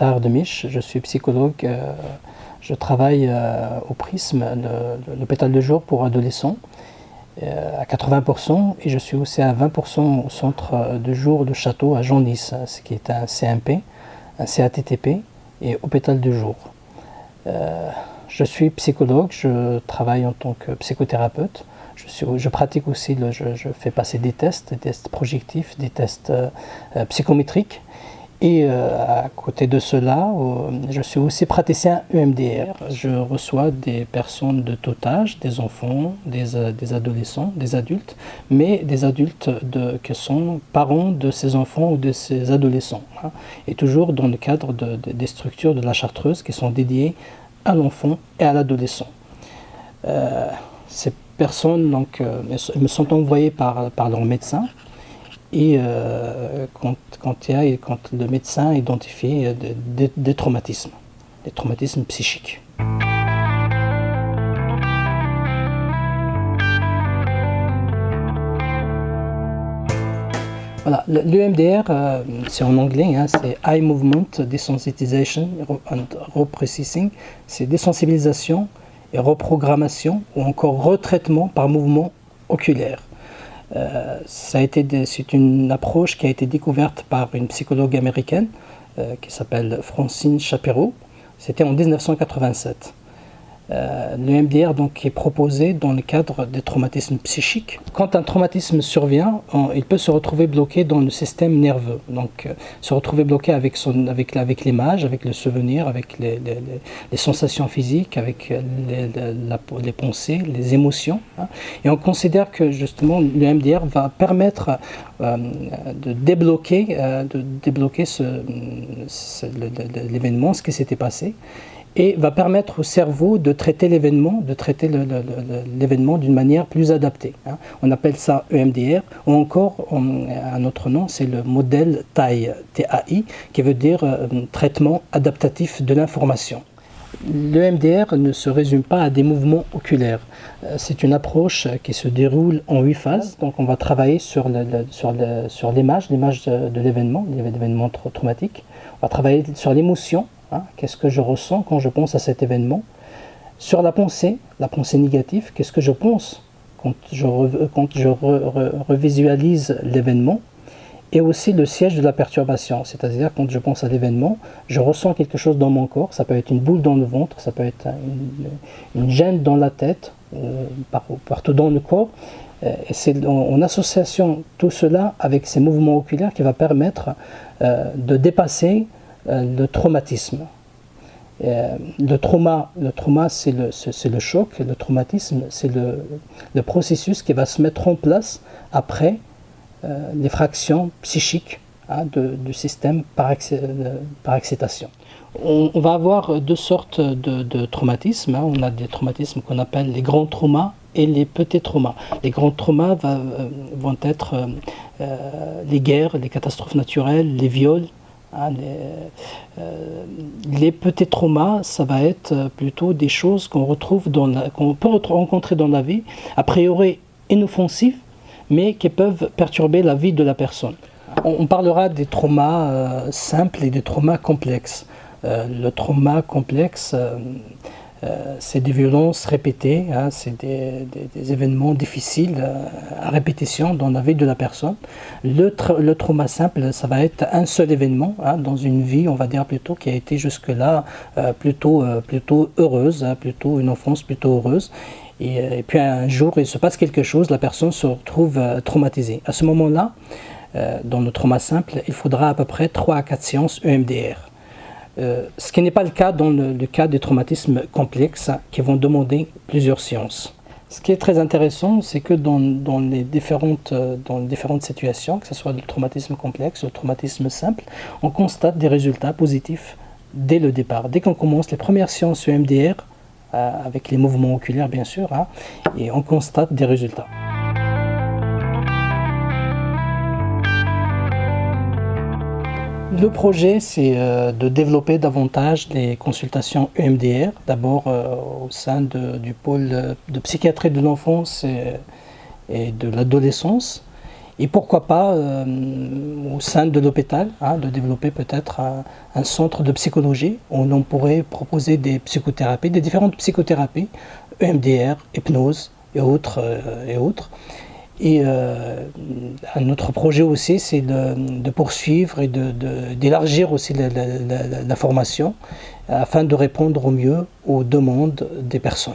Tahar Demiche, je suis psychologue. Je travaille au Prisme, l'hôpital de jour pour adolescents, à 80%, et je suis aussi à 20% au centre de jour de Château à Genlis, ce qui est un CMP, un CATTP et hôpital de jour. Je suis psychologue, je travaille en tant que psychothérapeute. Je pratique aussi, je fais passer des tests projectifs, des tests psychométriques. Et à côté de cela, je suis aussi praticien EMDR. Je reçois des personnes de tout âge, des enfants, des adolescents, des adultes, mais des adultes qui sont parents de ces enfants ou de ces adolescents. Hein, et toujours dans le cadre des structures de la Chartreuse qui sont dédiées à l'enfant et à l'adolescent. Ces personnes donc, me sont envoyées par leur médecin. Et quand le médecin identifie des traumatismes psychiques. Voilà, l'EMDR, c'est en anglais, hein, c'est Eye Movement Desensitization and Reprocessing, c'est désensibilisation et reprogrammation ou encore retraitement par mouvement oculaire. C'est une approche qui a été découverte par une psychologue américaine qui s'appelle Francine Shapiro. C'était en 1987. Le MDR donc, est proposé dans le cadre des traumatismes psychiques. Quand un traumatisme survient, il peut se retrouver bloqué dans le système nerveux. Donc, se retrouver bloqué avec l'image, avec le souvenir, avec les sensations physiques, avec les pensées, les émotions. Hein. Et on considère que justement le MDR va permettre de débloquer l'événement, ce qui s'était passé, et va permettre au cerveau de traiter l'événement, d'une manière plus adaptée. Hein. On appelle ça EMDR, ou encore, un autre nom, c'est le modèle TAI, T-A-I, qui veut dire traitement adaptatif de l'information. L'EMDR ne se résume pas à des mouvements oculaires. C'est une approche qui se déroule en 8 phases. Donc on va travailler sur l'image de l'événement traumatique. On va travailler sur l'émotion. Hein, qu'est-ce que je ressens quand je pense à cet événement? Sur la pensée négative, qu'est-ce que je pense quand je revisualise l'événement? Et aussi le siège de la perturbation, c'est-à-dire quand je pense à l'événement, je ressens quelque chose dans mon corps, ça peut être une boule dans le ventre, ça peut être une gêne dans la tête, partout dans le corps. Et c'est en association tout cela avec ces mouvements oculaires qui va permettre de dépasser le traumatisme. Le trauma c'est le choc, le traumatisme c'est le processus qui va se mettre en place après les fractions psychiques du système par excitation. On va avoir deux sortes de traumatismes. Hein. On a des traumatismes qu'on appelle les grands traumas et les petits traumas. Les grands traumas vont être les guerres, les catastrophes naturelles, les viols. Hein, les petits traumas, ça va être plutôt des choses qu'on peut rencontrer dans la vie, a priori inoffensives, mais qui peuvent perturber la vie de la personne. On parlera des traumas simples et des traumas complexes. Le trauma complexe, c'est des violences répétées, hein, c'est des événements difficiles à répétition dans la vie de la personne. Le trauma simple, ça va être un seul événement hein, dans une vie, on va dire plutôt, qui a été jusque-là plutôt heureuse, hein, plutôt une enfance plutôt heureuse. Et puis un jour, il se passe quelque chose, la personne se retrouve traumatisée. À ce moment-là, dans le trauma simple, il faudra à peu près 3 à 4 séances EMDR. Ce qui n'est pas le cas dans le cas des traumatismes complexes qui vont demander plusieurs séances. Ce qui est très intéressant, c'est que dans les différentes situations, que ce soit le traumatisme complexe ou le traumatisme simple, on constate des résultats positifs dès le départ. Dès qu'on commence les premières séances EMDR, avec les mouvements oculaires bien sûr, hein, et on constate des résultats. Le projet, c'est de développer davantage les consultations EMDR, d'abord au sein du pôle de psychiatrie de l'enfance et de l'adolescence, Et pourquoi pas, au sein de l'hôpital, de développer peut-être un centre de psychologie où l'on pourrait proposer des psychothérapies, des différentes psychothérapies, EMDR, hypnose et autres. Et un autre projet aussi, c'est de poursuivre et d'élargir aussi la formation afin de répondre au mieux aux demandes des personnes.